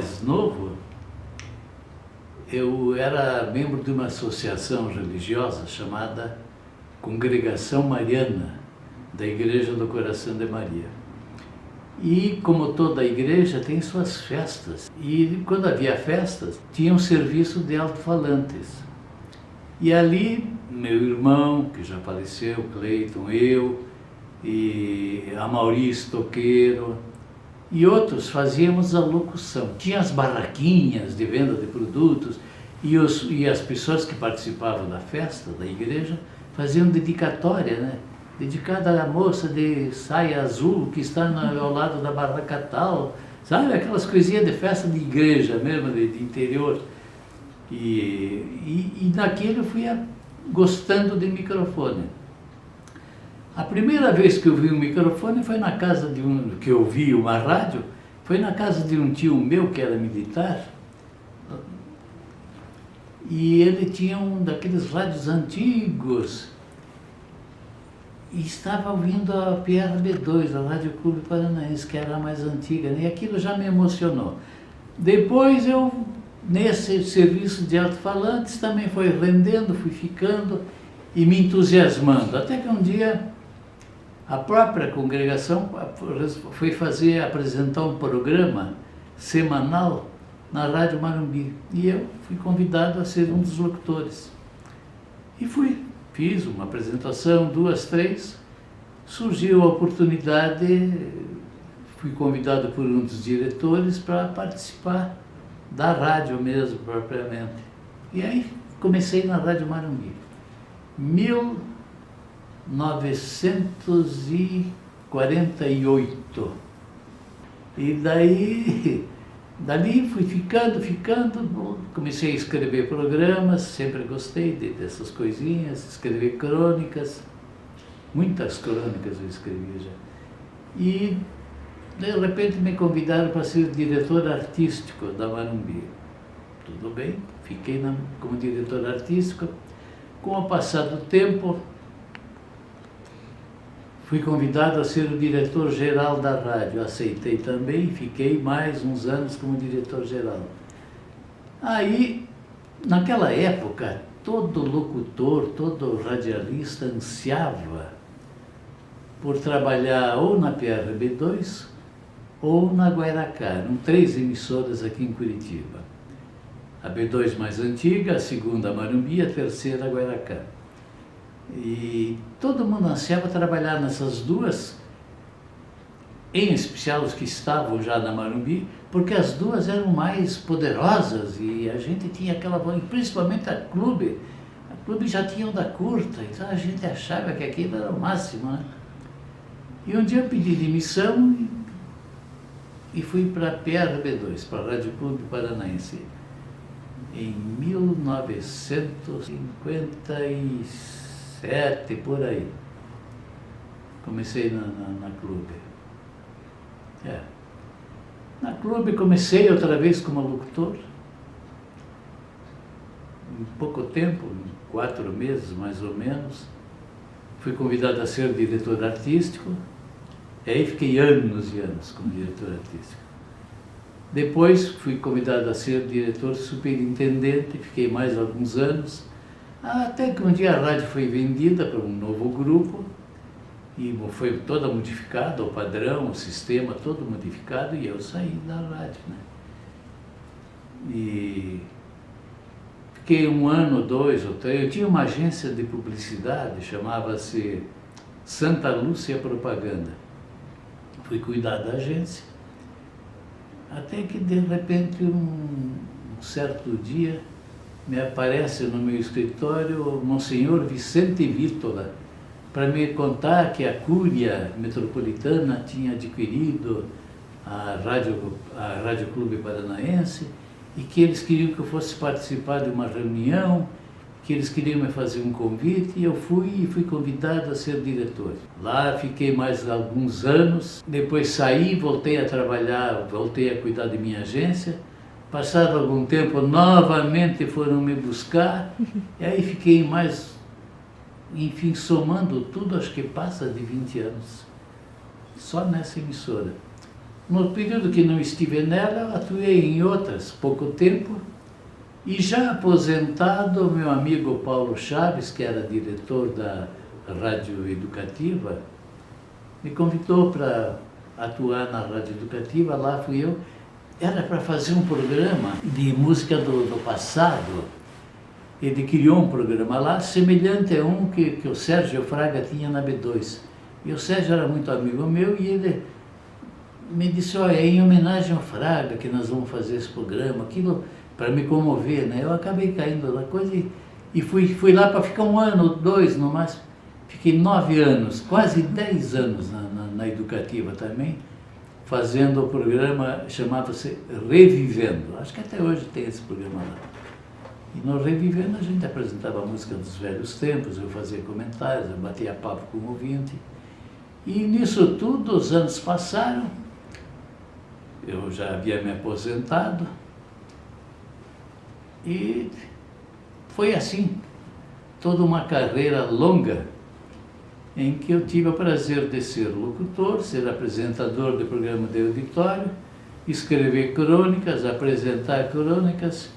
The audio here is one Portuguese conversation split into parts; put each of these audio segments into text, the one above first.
mais novo, eu era membro de uma associação religiosa chamada Congregação Mariana, da Igreja do Coração de Maria. E, como toda igreja, tem suas festas. E, quando havia festas, tinha um serviço de alto-falantes. E ali, meu irmão, que já faleceu, Cleiton, eu, e a Maurício Toqueiro, e outros fazíamos a locução. Tinha as barraquinhas de venda de produtos, e as pessoas que participavam da festa, da igreja, faziam dedicatória, né? Dedicada à moça de saia azul que está ao lado da barraca tal, sabe? Aquelas coisinhas de festa de igreja mesmo, de interior. E naquilo eu fui gostando de microfone. A primeira vez que eu vi um microfone foi na casa que eu vi uma rádio, foi na casa de um tio meu que era militar, e ele tinha um daqueles rádios antigos, e estava ouvindo a PRB2, a Rádio Clube Paranaense, que era a mais antiga, e aquilo já me emocionou. Depois eu, nesse serviço de alto-falantes, também foi rendendo, fui ficando e me entusiasmando, até que um dia a própria congregação foi apresentar um programa semanal na Rádio Marumbi, e eu fui convidado a ser um dos locutores. E fiz uma apresentação, 2, 3, surgiu a oportunidade, fui convidado por um dos diretores para participar da rádio mesmo, propriamente. E aí comecei na Rádio Marumbi. 1948. E dali fui ficando, comecei a escrever programas, sempre gostei dessas coisinhas, escrever crônicas, muitas crônicas eu escrevi já. E de repente me convidaram para ser diretor artístico da Marumbi. Tudo bem, fiquei como diretor artístico. Com o passar do tempo, fui convidado a ser o diretor-geral da rádio, aceitei também, fiquei mais uns anos como diretor-geral. Aí, naquela época, todo locutor, todo radialista ansiava por trabalhar ou na PRB2 ou na Guairacá. Eram 3 emissoras aqui em Curitiba. A B2 mais antiga, a segunda a Marumbi, a terceira a Guairacá. E todo mundo ansiava trabalhar nessas duas, em especial os que estavam já na Marumbi, porque as duas eram mais poderosas e a gente tinha aquela voz, principalmente a Clube já tinha onda curta, então a gente achava que aquilo era o máximo, né? E um dia eu pedi demissão e fui para a PRB2, para a Rádio Clube Paranaense, em 1957, por aí. Comecei na Clube. Na Clube comecei outra vez como locutor. Em pouco tempo, em 4 meses mais ou menos, fui convidado a ser diretor artístico. E aí fiquei anos e anos como diretor artístico. Depois fui convidado a ser diretor superintendente, fiquei mais alguns anos, até que um dia a rádio foi vendida para um novo grupo, e foi toda modificada, o padrão, o sistema todo modificado, e eu saí da rádio, né? E fiquei 1 ano, 2 ou 3, eu tinha uma agência de publicidade, chamava-se Santa Lúcia Propaganda. Fui cuidar da agência, até que de repente um certo dia me aparece no meu escritório o Monsenhor Vicente Vítola, para me contar que a Cúria Metropolitana tinha adquirido a Rádio Clube Paranaense e que eles queriam que eu fosse participar de uma reunião, que eles queriam me fazer um convite, e eu fui convidado a ser diretor. Lá fiquei mais alguns anos, depois saí, voltei a trabalhar, voltei a cuidar de minha agência. Passado algum tempo, novamente foram me buscar, e aí fiquei mais, enfim, somando tudo, acho que passa de 20 anos, só nessa emissora. No período que não estive nela, eu atuei em outras, pouco tempo, e já aposentado, meu amigo Paulo Chaves, que era diretor da Rádio Educativa, me convidou para atuar na Rádio Educativa, lá fui eu. Era para fazer um programa de música do passado. Ele criou um programa lá, semelhante a um que o Sérgio Fraga tinha na B2. E o Sérgio era muito amigo meu e ele me disse, olha, é em homenagem ao Fraga que nós vamos fazer esse programa, aquilo para me comover, né? Eu acabei caindo na coisa e fui lá para ficar 1 ano, 2 no máximo. Fiquei 9 anos, quase 10 anos na Educativa também, fazendo o programa, chamava-se Revivendo. Acho que até hoje tem esse programa lá. E no Revivendo a gente apresentava a música dos velhos tempos, eu fazia comentários, eu batia papo com o ouvinte. E nisso tudo, os anos passaram, eu já havia me aposentado, e foi assim, toda uma carreira longa, em que eu tive o prazer de ser locutor, ser apresentador do programa de auditório, escrever crônicas, apresentar crônicas,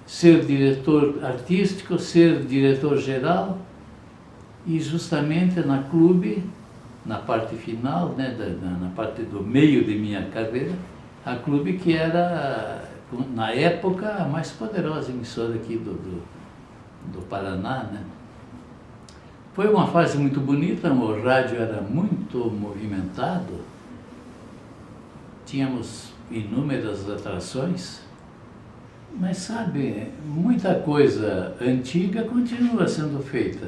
ser diretor artístico, ser diretor-geral, e justamente na Clube, na parte final, né, na parte do meio de minha carreira, a Clube que era, na época, a mais poderosa emissora aqui do Paraná, né? Foi uma fase muito bonita, o rádio era muito movimentado, tínhamos inúmeras atrações, mas sabe, muita coisa antiga continua sendo feita.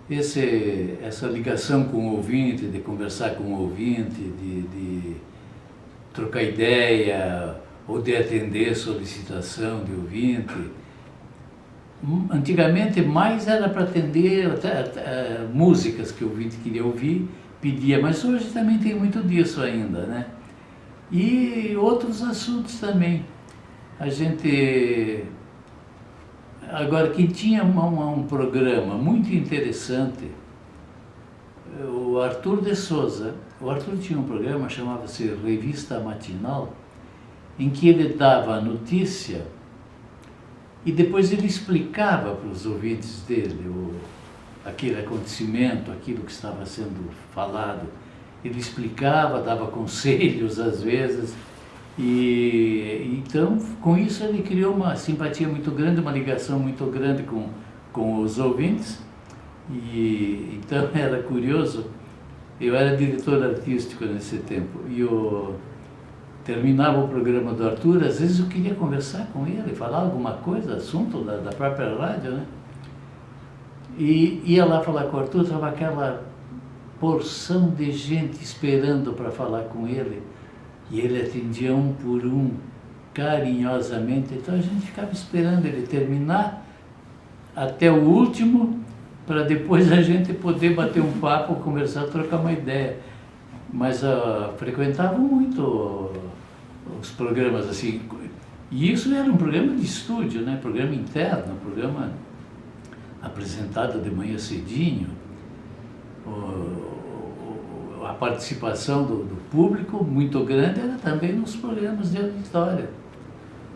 Essa ligação com o ouvinte, de conversar com o ouvinte, de trocar ideia ou de atender solicitação de ouvinte. Antigamente mais era para atender músicas que o ouvinte queria ouvir, pedia, mas hoje também tem muito disso ainda, né? E outros assuntos também. A gente... Agora, quem tinha um programa muito interessante, o Arthur de Souza. O Arthur tinha um programa, chamava-se Revista Matinal, em que ele dava a notícia e depois ele explicava para os ouvintes dele aquele acontecimento, aquilo que estava sendo falado. Ele explicava, dava conselhos às vezes, e então com isso ele criou uma simpatia muito grande, uma ligação muito grande com os ouvintes. E então era curioso, eu era diretor artístico nesse tempo e eu terminava o programa do Arthur, às vezes eu queria conversar com ele, falar alguma coisa, assunto da própria rádio, né? E ia lá falar com o Arthur, estava aquela porção de gente esperando para falar com ele, e ele atendia um por um, carinhosamente. Então a gente ficava esperando ele terminar até o último, para depois a gente poder bater um papo, conversar, trocar uma ideia. Mas frequentavam muito os programas assim. E isso era um programa de estúdio, né? Programa interno, programa apresentado de manhã cedinho. A participação do público muito grande era também nos programas de auditório.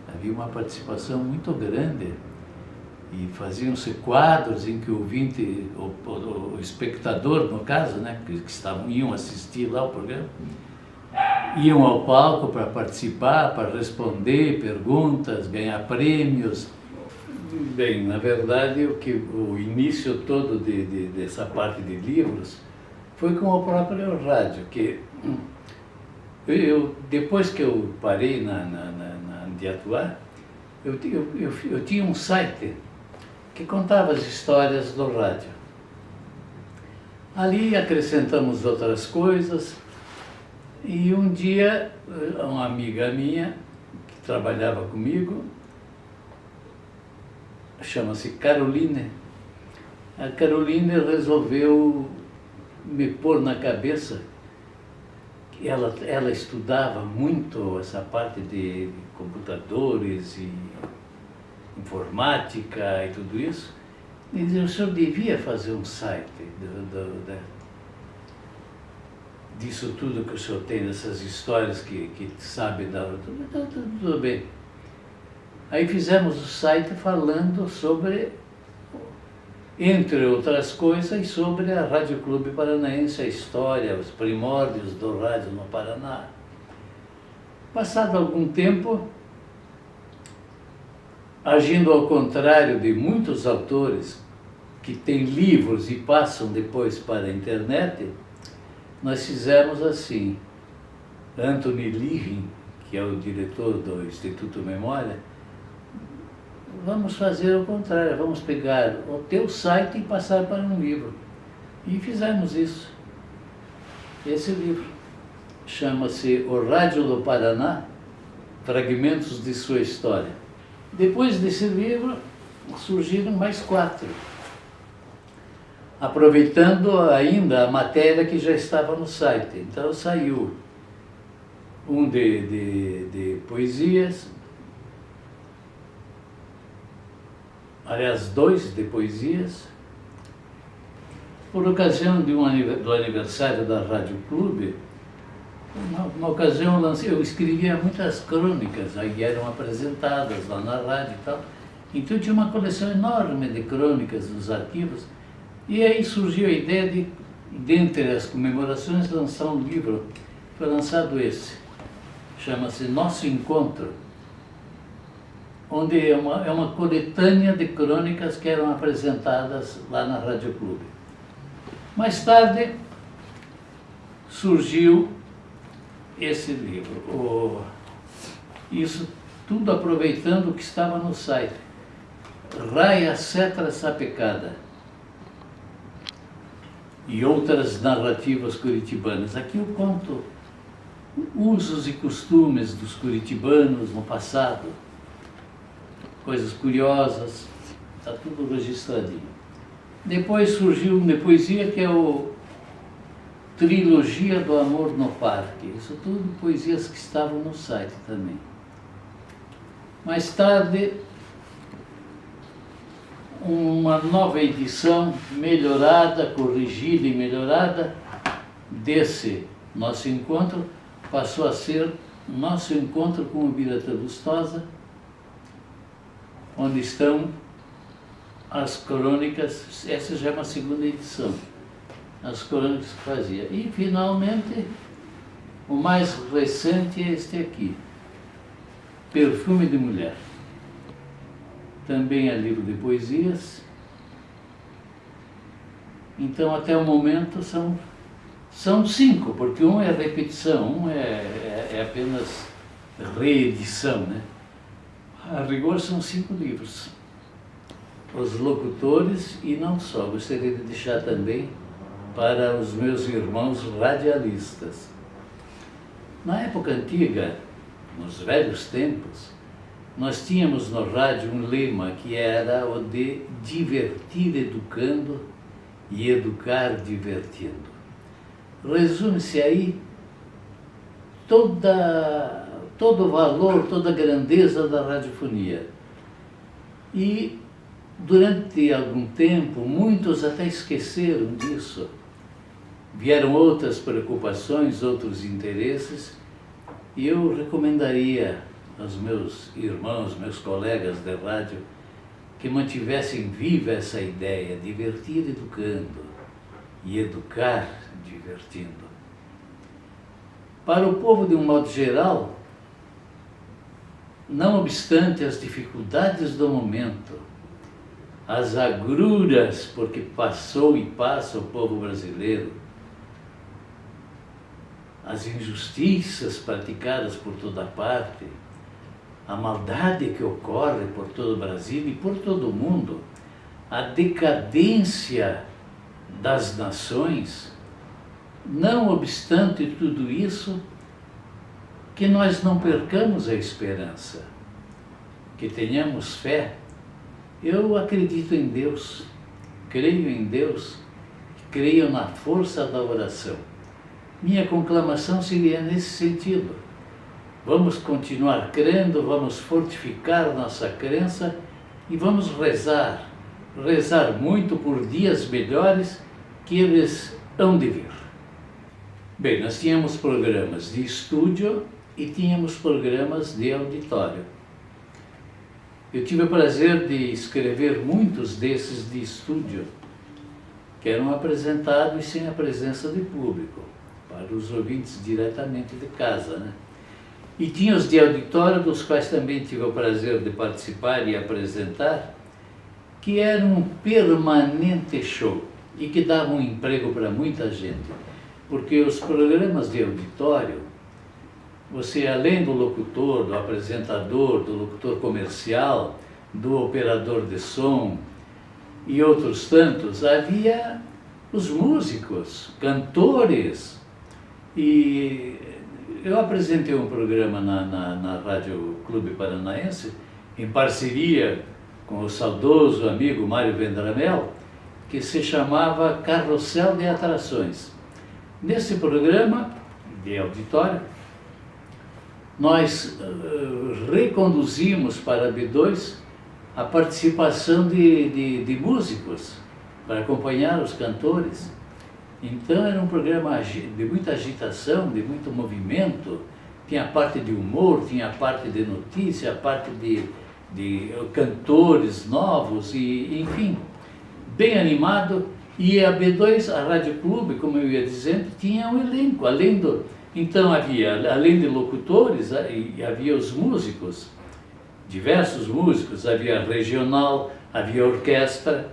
Havia uma participação muito grande e faziam-se quadros em que o ouvinte, o espectador, no caso, né, que iam assistir lá o programa, iam ao palco para participar, para responder perguntas, ganhar prêmios. Bem, na verdade, o início todo dessa parte de livros foi com o próprio rádio, que depois que eu parei de atuar, eu tinha um site que contava as histórias do rádio. Ali acrescentamos outras coisas, e um dia uma amiga minha, que trabalhava comigo, chama-se Caroline, a Caroline resolveu me pôr na cabeça que ela estudava muito essa parte de computadores e informática e tudo isso, e dizia, o senhor devia fazer um site disso tudo que o senhor tem, dessas histórias que sabe dar, tudo bem. Aí fizemos o site falando sobre, entre outras coisas, sobre a Rádio Clube Paranaense, a história, os primórdios do rádio no Paraná. Passado algum tempo, agindo ao contrário de muitos autores que têm livros e passam depois para a internet, nós fizemos assim. Anthony Living, que é o diretor do Instituto Memória, vamos fazer o contrário, vamos pegar o teu site e passar para um livro. E fizemos isso. Esse livro chama-se O Rádio do Paraná, Fragmentos de Sua História. Depois desse livro, surgiram mais 4, aproveitando ainda a matéria que já estava no site. Então saiu um de poesias, aliás, 2 de poesias, por ocasião do aniversário da Rádio Clube. Uma ocasião eu escrevia muitas crônicas, aí eram apresentadas lá na rádio e tal. Então eu tinha uma coleção enorme de crônicas nos arquivos, e aí surgiu a ideia de, dentre as comemorações, lançar um livro. Foi lançado esse, chama-se Nosso Encontro, onde é uma coletânea de crônicas que eram apresentadas lá na Rádio Clube. Mais tarde surgiu esse livro, isso tudo aproveitando o que estava no site, Raia Cetra Sapecada e outras narrativas curitibanas. Aqui eu conto usos e costumes dos curitibanos no passado, coisas curiosas, está tudo registradinho. Depois surgiu uma poesia que é o Trilogia do Amor no Parque. Isso tudo poesias que estavam no site também. Mais tarde, uma nova edição melhorada, corrigida e melhorada desse Nosso Encontro, passou a ser Nosso Encontro com o Biratã Lustosa, onde estão as crônicas. Essa já é uma segunda edição, as crônicas que fazia. E, finalmente, o mais recente é este aqui, Perfume de Mulher. Também é livro de poesias. Então, até o momento, são 5, porque um é repetição, um é apenas reedição, né? A rigor são 5 livros. Os locutores e não só. Gostaria de deixar também para os meus irmãos radialistas. Na época antiga, nos velhos tempos, nós tínhamos no rádio um lema que era o de divertir educando e educar divertindo. Resume-se aí todo o valor, toda a grandeza da radiofonia. E durante algum tempo, muitos até esqueceram disso. Vieram outras preocupações, outros interesses, e eu recomendaria aos meus irmãos, meus colegas de rádio, que mantivessem viva essa ideia, divertir educando e educar divertindo. Para o povo, de um modo geral, não obstante as dificuldades do momento, as agruras porque passou e passa o povo brasileiro, as injustiças praticadas por toda parte, a maldade que ocorre por todo o Brasil e por todo o mundo, a decadência das nações, não obstante tudo isso, que nós não percamos a esperança, que tenhamos fé. Eu acredito em Deus, creio em Deus, creio na força da oração. Minha conclamação seria nesse sentido. Vamos continuar crendo, vamos fortificar nossa crença e vamos rezar muito por dias melhores que eles hão de vir. Bem, nós tínhamos programas de estúdio e tínhamos programas de auditório. Eu tive o prazer de escrever muitos desses de estúdio, que eram apresentados sem a presença de público, para os ouvintes diretamente de casa, né? E tinha os de auditório, dos quais também tive o prazer de participar e apresentar, que era um permanente show e que dava um emprego para muita gente. Porque os programas de auditório, você além do locutor, do apresentador, do locutor comercial, do operador de som e outros tantos, havia os músicos, cantores. E eu apresentei um programa na Rádio Clube Paranaense, em parceria com o saudoso amigo Mário Vendramel, que se chamava Carrossel de Atrações. Nesse programa de auditório, nós reconduzimos para a B2 a participação de músicos para acompanhar os cantores. Então era um programa de muita agitação, de muito movimento, tinha a parte de humor, tinha a parte de notícia, a parte de cantores novos, e enfim, bem animado. E a B2, a Rádio Clube, como eu ia dizendo, tinha um elenco, então havia, além de locutores, havia os músicos, diversos músicos, havia regional, havia orquestra,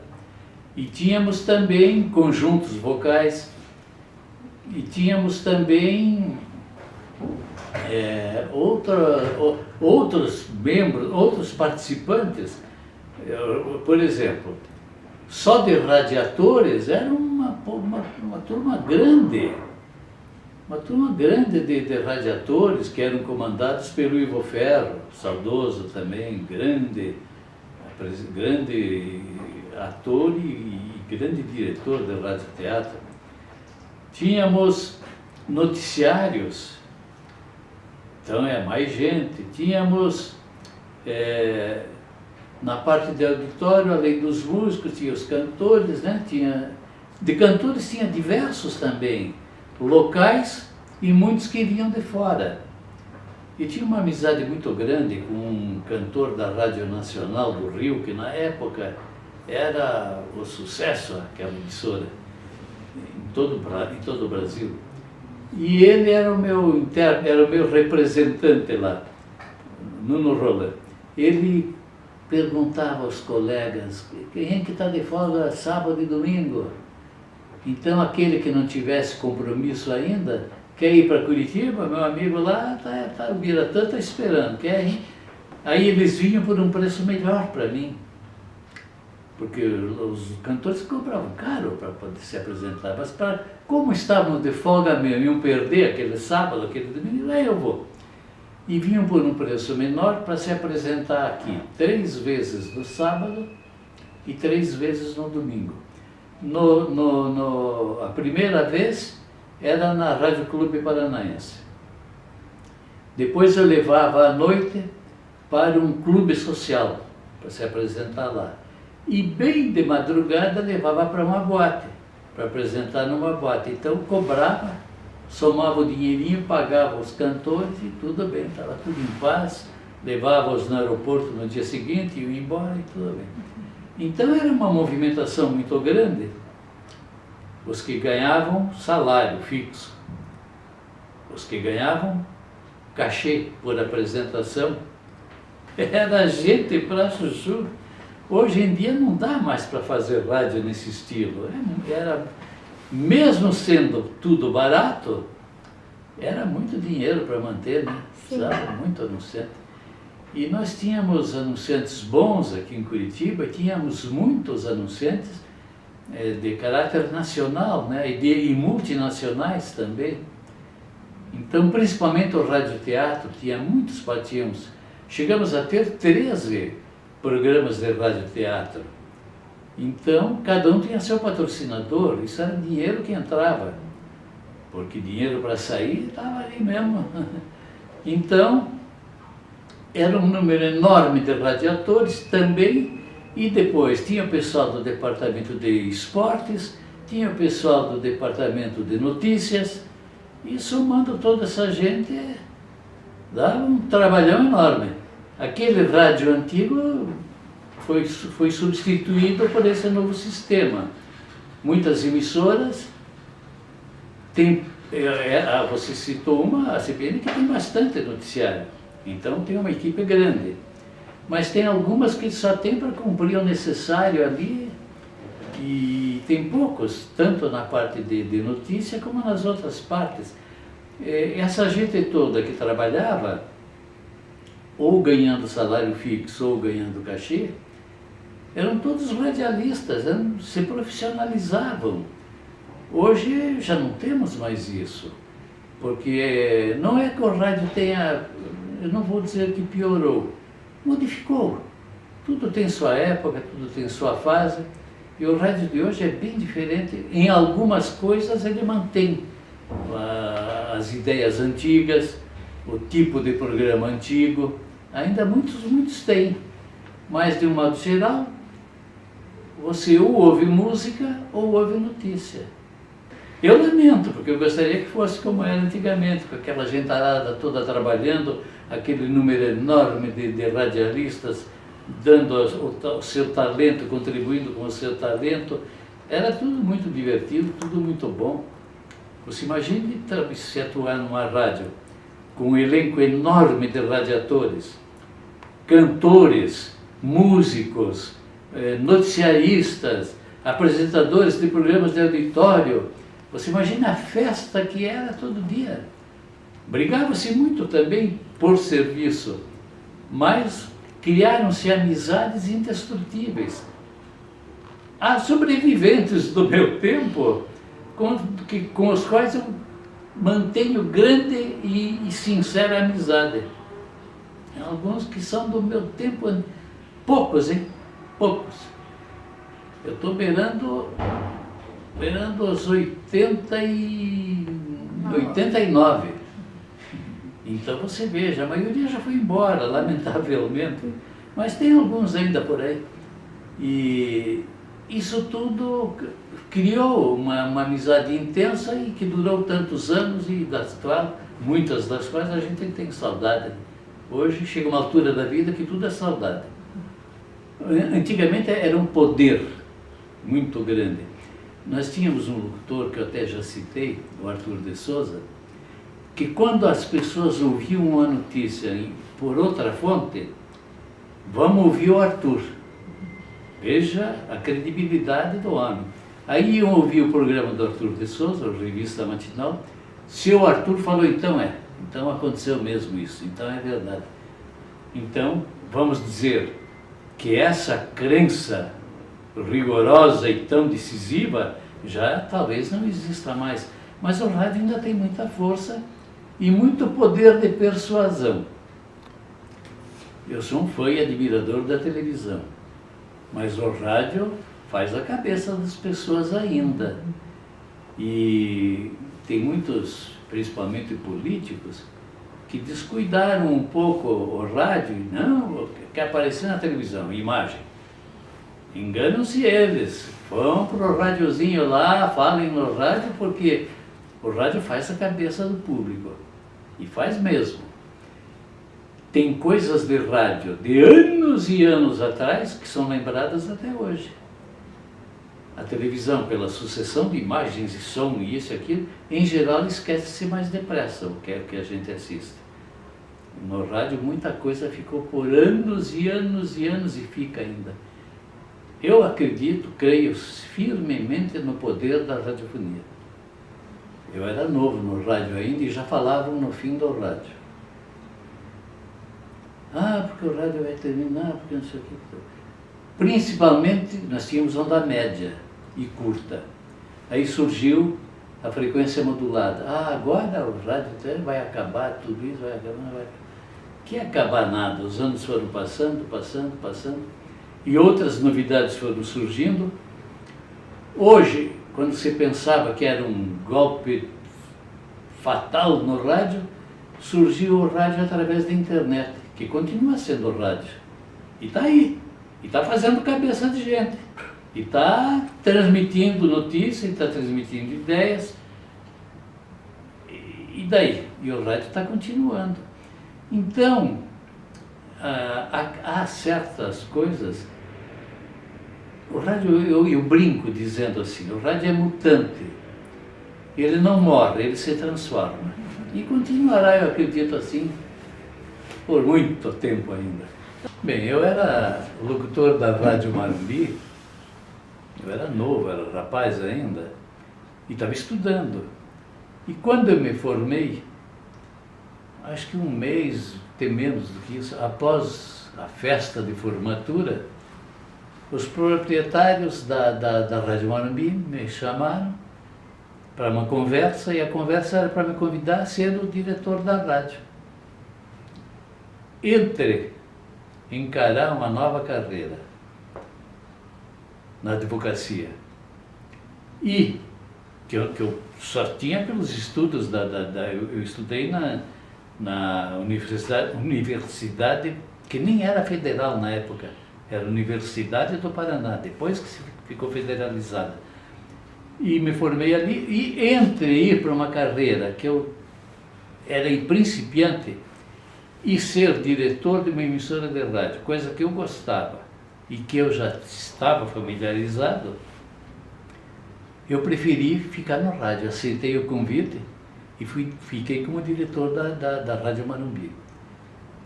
e tínhamos também conjuntos vocais, e tínhamos também outros membros, outros participantes. Por exemplo, só de radiadores era uma turma grande, de radiadores que eram comandados pelo Ivo Ferro, saudoso também, grande ator e grande diretor de radioteatro. Tínhamos noticiários, então é mais gente. Tínhamos, na parte de auditório, além dos músicos, tinha os cantores, né? De cantores tinha diversos também, locais e muitos que vinham de fora. E tinha uma amizade muito grande com um cantor da Rádio Nacional do Rio, que na época era o sucesso, aquela emissora, em todo o Brasil. E ele era o meu representante lá, Nuno Roller. Ele perguntava aos colegas, quem é que está de folga sábado e domingo? Então aquele que não tivesse compromisso ainda, quer ir para Curitiba? Meu amigo lá, o Biratã está esperando, quer ir? Aí eles vinham por um preço melhor para mim, porque os cantores compravam caro para poder se apresentar, mas como estavam de folga mesmo, iam perder aquele sábado, aquele domingo, aí eu vou. E vinham por um preço menor para se apresentar aqui 3 vezes no sábado e 3 vezes no domingo. A primeira vez era na Rádio Clube Paranaense. Depois eu levava à noite para um clube social, para se apresentar lá. E bem de madrugada levava para uma boate, para apresentar numa boate. Então cobrava, somava o dinheirinho, pagava os cantores e tudo bem, estava tudo em paz. Levava-os no aeroporto no dia seguinte, iam embora e tudo bem. Então era uma movimentação muito grande. Os que ganhavam salário fixo, os que ganhavam cachê por apresentação, era gente para chuchu. Hoje em dia não dá mais para fazer rádio nesse estilo. Mesmo sendo tudo barato, era muito dinheiro para manter, né? Precisava muito anunciante. E nós tínhamos anunciantes bons aqui em Curitiba, tínhamos muitos anunciantes de caráter nacional, né? E multinacionais também. Então, principalmente o radioteatro, chegamos a ter 13 programas de radioteatro. Então, cada um tinha seu patrocinador, isso era dinheiro que entrava, porque dinheiro para sair estava ali mesmo. Então, era um número enorme de radiadores também, e depois tinha o pessoal do departamento de esportes, tinha o pessoal do departamento de notícias, E somando toda essa gente, dá um trabalhão enorme. Aquele rádio antigo foi substituído por esse novo sistema. Muitas emissoras, você citou a CBN, que tem bastante noticiário, então tem uma equipe grande. Mas tem algumas que só tem para cumprir o necessário ali, e tem poucos, tanto na parte de notícia como nas outras partes. Essa gente toda que trabalhava, ou ganhando salário fixo ou ganhando cachê, eram todos radialistas, se profissionalizavam. Hoje já não temos mais isso, porque não é que o rádio tenha, eu não vou dizer que piorou, modificou. Tudo tem sua época, tudo tem sua fase, e o rádio de hoje é bem diferente. Em algumas coisas ele mantém as ideias antigas, o tipo de programa antigo, ainda muitos têm, mas de um modo geral, você ou ouve música ou ouve notícia. Eu lamento, porque eu gostaria que fosse como era antigamente, com aquela gentarada toda trabalhando, aquele número enorme de radialistas dando o seu talento, contribuindo com o seu talento. Era tudo muito divertido, tudo muito bom. Você imagine se atuar numa rádio com um elenco enorme de radiadores, cantores, músicos, noticiaristas, apresentadores de programas de auditório. Você imagina a festa que era todo dia. Brigava-se muito também por serviço, mas criaram-se amizades indestrutíveis. Há sobreviventes do meu tempo com os quais eu mantenho grande e sincera amizade. Alguns que são do meu tempo, poucos, hein? Poucos. Eu estou beirando os 89. Então você veja, a maioria já foi embora, lamentavelmente, mas tem alguns ainda por aí. E isso tudo criou uma amizade intensa e que durou tantos anos, e muitas das quais a gente tem saudade. Hoje chega uma altura da vida que tudo é saudade. Antigamente era um poder muito grande. Nós tínhamos um locutor que eu até já citei, o Arthur de Souza, que quando as pessoas ouviam uma notícia por outra fonte, vamos ouvir o Arthur. Veja a credibilidade do homem. Aí iam ouvir o programa do Arthur de Souza, a revista matinal. Se o Arthur falou, então aconteceu mesmo isso, então é verdade. Então, vamos dizer que essa crença rigorosa e tão decisiva já talvez não exista mais. Mas o rádio ainda tem muita força e muito poder de persuasão. Eu sou um fã e admirador da televisão, mas o rádio faz a cabeça das pessoas ainda. E tem muitos, principalmente políticos, que descuidaram um pouco o rádio. Não, quer aparecer na televisão, imagem. Enganam-se eles, vão para o radiozinho lá, falem no rádio, porque o rádio faz a cabeça do público, e faz mesmo. Tem coisas de rádio de anos e anos atrás que são lembradas até hoje. A televisão, pela sucessão de imagens e som e isso e aquilo, em geral esquece-se mais depressa o que é que a gente assiste. No rádio muita coisa ficou por anos e anos e anos e fica ainda. Eu acredito, creio firmemente no poder da radiofonia. Eu era novo no rádio ainda e já falavam no fim do rádio. Porque o rádio vai terminar, porque não sei o que. Principalmente, nós tínhamos onda média e curta. Aí surgiu a frequência modulada. Agora o rádio vai acabar, tudo isso vai acabar, não vai acabar. Que acabar nada, os anos foram passando, e outras novidades foram surgindo. Hoje, quando se pensava que era um golpe fatal no rádio, surgiu o rádio através da internet, que continua sendo o rádio. E está aí, e está fazendo cabeça de gente, e está transmitindo notícias, e está transmitindo ideias. daí? E o rádio está continuando. Então, há certas coisas. O rádio, eu brinco dizendo assim, o rádio é mutante. Ele não morre, ele se transforma. E continuará, eu acredito assim, por muito tempo ainda. Bem, eu era locutor da Rádio Marumbi, eu era novo, era rapaz ainda, e estava estudando. E quando eu me formei, acho que um mês, até menos do que isso, após a festa de formatura, os proprietários da Rádio Marumbi me chamaram para uma conversa, e a conversa era para me convidar a ser o diretor da rádio. Entre encarar uma nova carreira na advocacia e que eu só tinha pelos estudos eu estudei na universidade que nem era federal na época, era a Universidade do Paraná, depois que ficou federalizada. E me formei ali, e entre ir para uma carreira que eu era principiante e ser diretor de uma emissora de rádio, coisa que eu gostava e que eu já estava familiarizado, eu preferi ficar no rádio. Aceitei o convite e fiquei como diretor da Rádio Marumbi.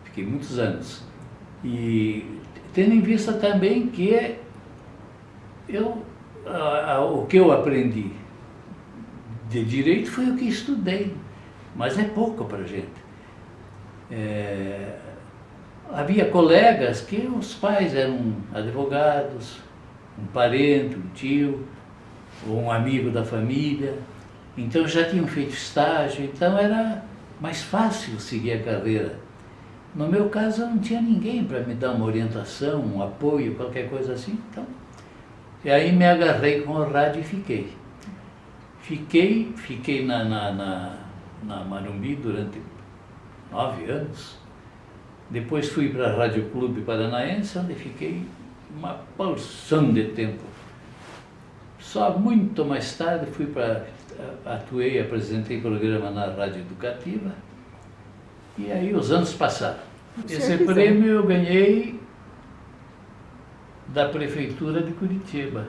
Fiquei muitos anos. E tendo em vista também que o que eu aprendi de direito foi o que estudei, mas é pouco para a gente. Havia colegas que os pais eram advogados, um parente, um tio, ou um amigo da família, então já tinham feito estágio, então era mais fácil seguir a carreira. No meu caso, eu não tinha ninguém para me dar uma orientação, um apoio, qualquer coisa assim, então. E aí me agarrei com o rádio e fiquei. Fiquei na Marumbi durante 9 anos. Depois fui para a Rádio Clube Paranaense, onde fiquei uma porção de tempo. Só muito mais tarde atuei, apresentei programa na Rádio Educativa. E aí os anos passaram. Esse prêmio eu ganhei da Prefeitura de Curitiba.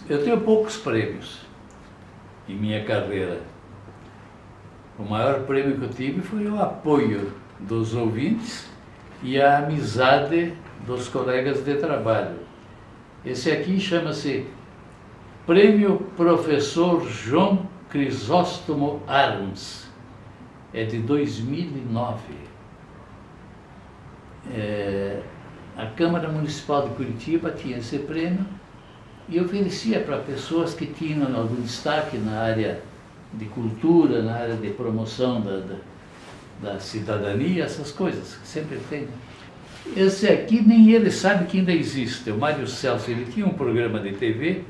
Eu tenho poucos prêmios em minha carreira. O maior prêmio que eu tive foi o apoio dos ouvintes e a amizade dos colegas de trabalho. Esse aqui chama-se Prêmio Professor João Crisóstomo Arns. É de 2009. A Câmara Municipal de Curitiba tinha esse prêmio e oferecia para pessoas que tinham algum destaque na área de cultura, na área de promoção da cidadania, essas coisas que sempre tem. Esse aqui nem ele sabe que ainda existe. O Mário Celso, ele tinha um programa de TV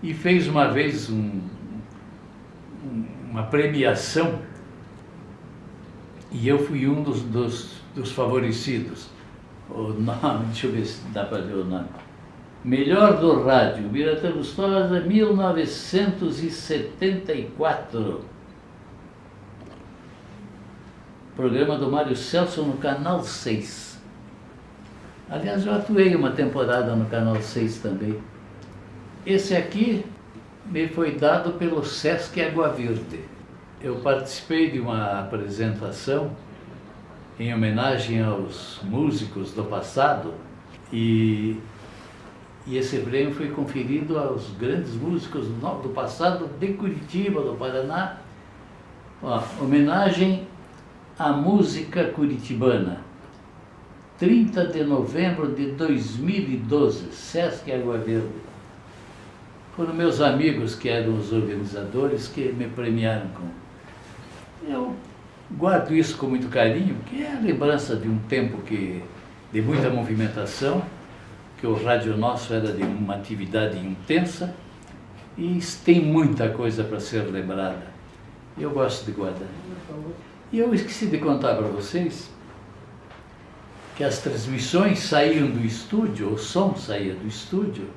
e fez uma vez uma premiação e eu fui um dos favorecidos. O nome, deixa eu ver se dá para ver o nome. Melhor do Rádio, Biratã Lustosa, 1974. Programa do Mário Celso no Canal 6. Aliás, eu atuei uma temporada no Canal 6 também. Esse aqui me foi dado pelo Sesc Água Verde. Eu participei de uma apresentação em homenagem aos músicos do passado e esse prêmio foi conferido aos grandes músicos do passado de Curitiba, do Paraná. Homenagem à música curitibana. 30 de novembro de 2012, Sesc Água Verde. Foram meus amigos que eram os organizadores que me premiaram com. Eu guardo isso com muito carinho, que é a lembrança de um tempo de muita movimentação, que o rádio nosso era de uma atividade intensa e tem muita coisa para ser lembrada. Eu gosto de guardar. E eu esqueci de contar para vocês que as transmissões saíam do estúdio, o som saía do estúdio,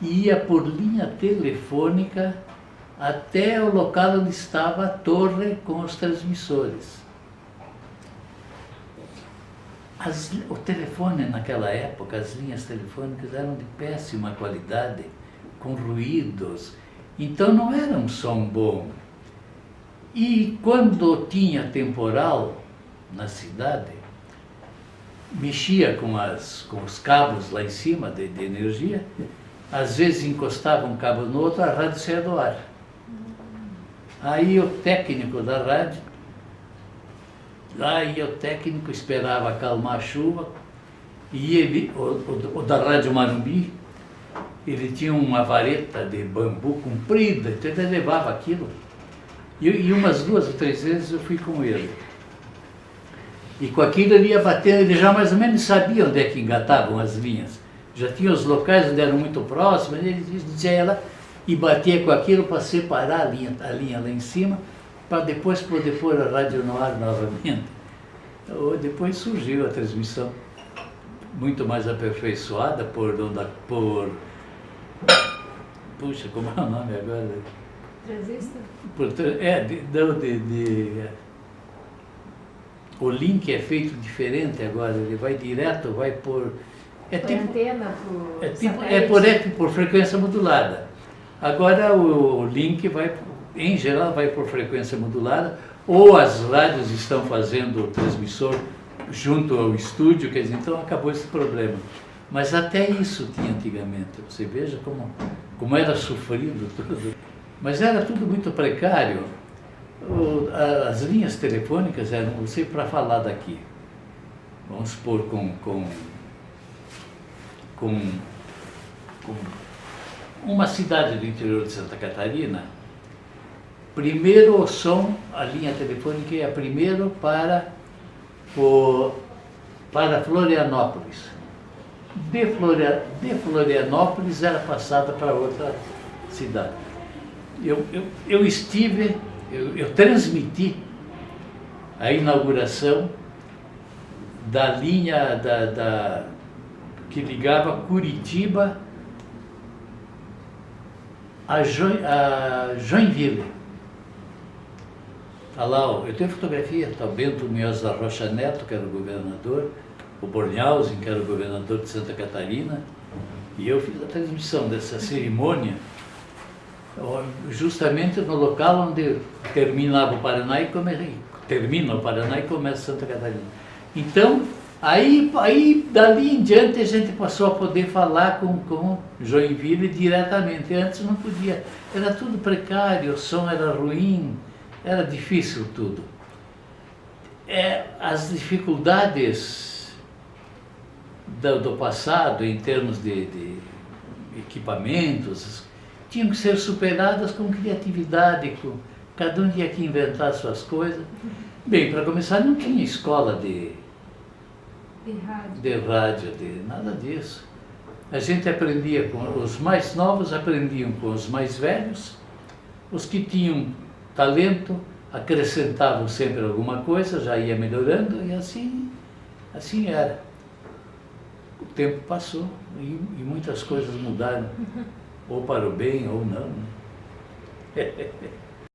e ia por linha telefônica até o local onde estava a torre com os transmissores. O telefone naquela época, as linhas telefônicas eram de péssima qualidade, com ruídos, então não era um som bom. E quando tinha temporal na cidade, mexia com os cabos lá em cima de energia, às vezes encostava um cabo no outro, a rádio saía do ar. Aí o técnico da rádio, esperava acalmar a chuva, e ele, o da Rádio Marumbi, ele tinha uma vareta de bambu comprida, então ele levava aquilo. E umas 2 ou 3 vezes eu fui com ele. E com aquilo ele ia batendo, ele já mais ou menos sabia onde é que engatavam as linhas. Já tinha os locais onde eram muito próximos, ele dizia ela e batia com aquilo para separar a linha lá em cima, para depois poder pôr a rádio no ar novamente. Depois surgiu a transmissão muito mais aperfeiçoada puxa, como é o nome agora? Transistor? O link é feito diferente agora, ele vai direto, vai por... Antena, por frequência modulada. Agora o link vai, em geral, vai por frequência modulada, ou as rádios estão fazendo o transmissor junto ao estúdio, quer dizer, então acabou esse problema. Mas até isso tinha antigamente, você veja como era sofrido tudo. Mas era tudo muito precário. As linhas telefônicas eram, você para falar daqui, vamos supor com uma cidade do interior de Santa Catarina, primeiro o som, a linha telefônica ia primeiro para Florianópolis. De Florianópolis era passada para outra cidade. Eu transmiti a inauguração da linha que ligava Curitiba a Joinville. Está lá, eu tenho fotografia, está o Bento Munhoz da Rocha Neto, que era o governador, o Bornhausen, que era o governador de Santa Catarina, e eu fiz a transmissão dessa cerimônia justamente no local onde terminava o Paraná e termina o Paraná e começa Santa Catarina. Então, aí dali em diante a gente passou a poder falar com Joinville diretamente. Antes não podia, era tudo precário, o som era ruim, era difícil tudo. As dificuldades do passado em termos de equipamentos tinham que ser superadas com criatividade, cada um tinha que inventar suas coisas. Bem, para começar, não tinha escola de rádio, nada disso. A gente aprendia os mais novos aprendiam com os mais velhos, os que tinham talento acrescentavam sempre alguma coisa, já ia melhorando, e assim era. O tempo passou e muitas coisas mudaram, ou para o bem ou não.